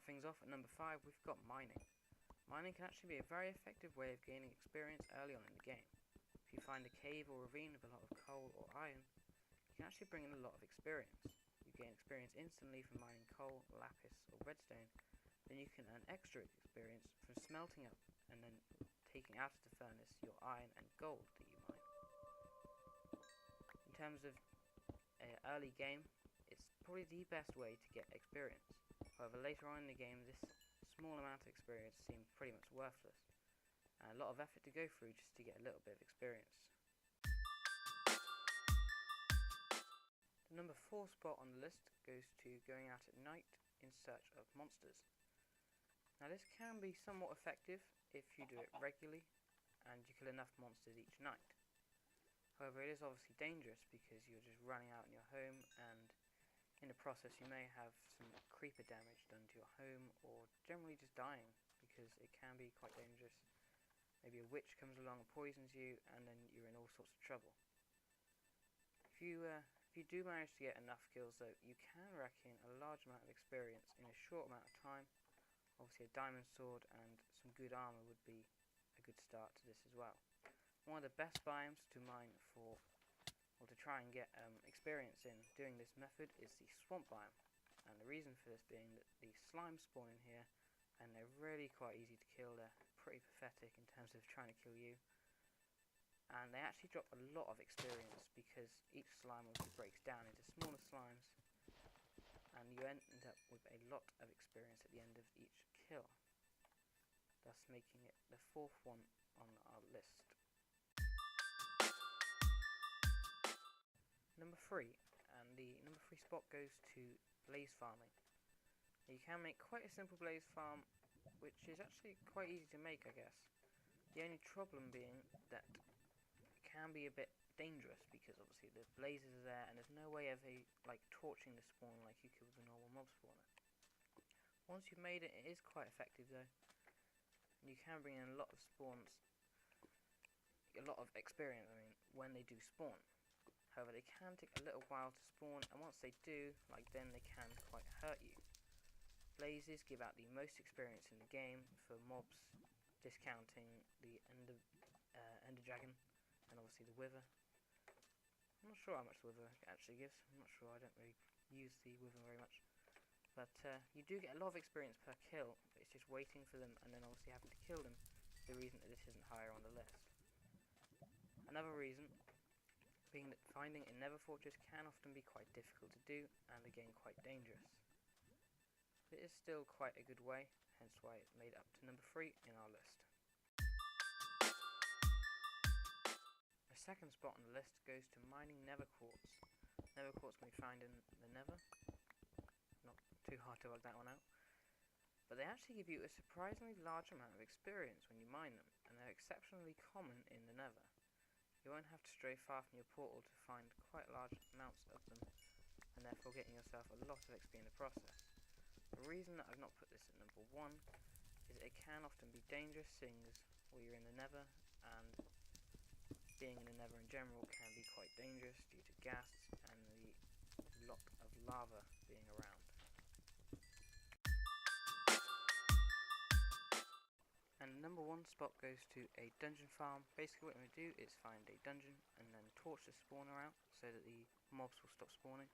start things off at number 5, we've got mining. Mining can actually be a very effective way of gaining experience early on in the game. If you find a cave or ravine with a lot of coal or iron, you can actually bring in a lot of experience. You gain experience instantly from mining coal, lapis or redstone, then you can earn extra experience from smelting up and then taking out of the furnace your iron and gold that you mine. In terms of early game, it's probably the best way to get experience. However, later on in the game, this small amount of experience seems pretty much worthless, and a lot of effort to go through just to get a little bit of experience. The number 4 spot on the list goes to going out at night in search of monsters. Now this can be somewhat effective if you do it regularly and you kill enough monsters each night. However, it is obviously dangerous because you're just running out in your home, and in the process you may have some creeper damage done to your home, or generally just dying, because it can be quite dangerous. Maybe a witch comes along and poisons you, and then you're in all sorts of trouble. If you do manage to get enough kills though, you can rack in a large amount of experience in a short amount of time. Obviously a diamond sword and some good armor would be a good start to this as well. One of the best biomes to mine for, or to try and get experience in doing this method, is the swamp biome. And the reason for this being that the slimes spawn in here, and they're really quite easy to kill. They're pretty pathetic in terms of trying to kill you. And they actually drop a lot of experience because each slime obviously breaks down into smaller slimes, and you end up with a lot of experience at the end of each kill, thus making it the 4th one on our list. Number 3, and the number 3 spot goes to blaze farming. Now, you can make quite a simple blaze farm, which is actually quite easy to make, I guess. The only problem being that it can be a bit dangerous because obviously the blazes are there and there's no way of torching the spawn like you could with a normal mob spawner. Once you've made it, it is quite effective though, and you can bring in a lot of spawns, a lot of experience, when they do spawn. However, they can take a little while to spawn, and once they do, then they can quite hurt you. Blazes give out the most experience in the game for mobs, discounting the Ender Dragon and obviously the Wither. I'm not sure how much the Wither actually gives. I'm not sure, I don't really use the Wither very much. But you do get a lot of experience per kill, but it's just waiting for them and then obviously having to kill them, the reason that this isn't higher on the list. Another reason being that finding a nether fortress can often be quite difficult to do, and again quite dangerous. It is still quite a good way, hence why it made it up to number 3 in our list. The 2nd spot on the list goes to mining nether quartz. Nether quartz can be found in the nether. Not too hard to work that one out. But they actually give you a surprisingly large amount of experience when you mine them, and they're exceptionally common in the nether. You won't have to stray far from your portal to find quite large amounts of them, and therefore getting yourself a lot of XP in the process. The reason that I've not put this at number 1 is that it can often be dangerous, seeing as you're in the nether, and being in the nether in general can be quite dangerous due to gas and the lot of lava being around. And number 1 spot goes to a dungeon farm. Basically what you want to do is find a dungeon and then torch the spawner out so that the mobs will stop spawning.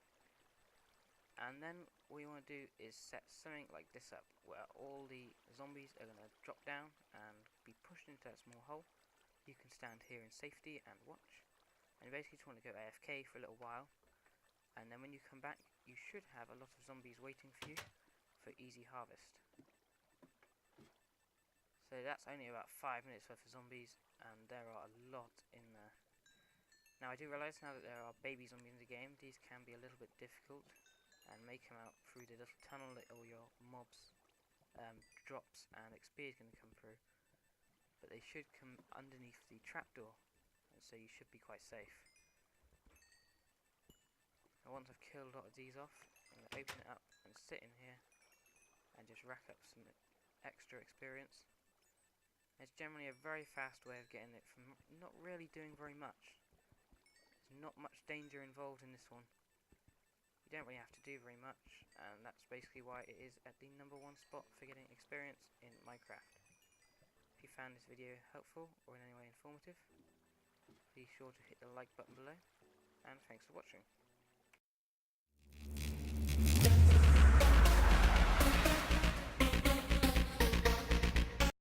And then what you want to do is set something like this up, where all the zombies are going to drop down and be pushed into that small hole. You can stand here in safety and watch. And you basically just want to go AFK for a little while. And then when you come back, you should have a lot of zombies waiting for you for easy harvest. So that's only about 5 minutes worth of zombies, and there are a lot in there. Now I do realise now that there are baby zombies in the game, these can be a little bit difficult and may come out through the little tunnel that all your mobs drops and XP is going to come through. But they should come underneath the trapdoor, and so you should be quite safe. Now once I've killed a lot of these off, I'm going to open it up and sit in here and just rack up some extra experience. It's generally a very fast way of getting it from not really doing very much. There's not much danger involved in this one. You don't really have to do very much, and that's basically why it is at the #1 spot for getting experience in Minecraft. If you found this video helpful or in any way informative, be sure to hit the like button below, and thanks for watching.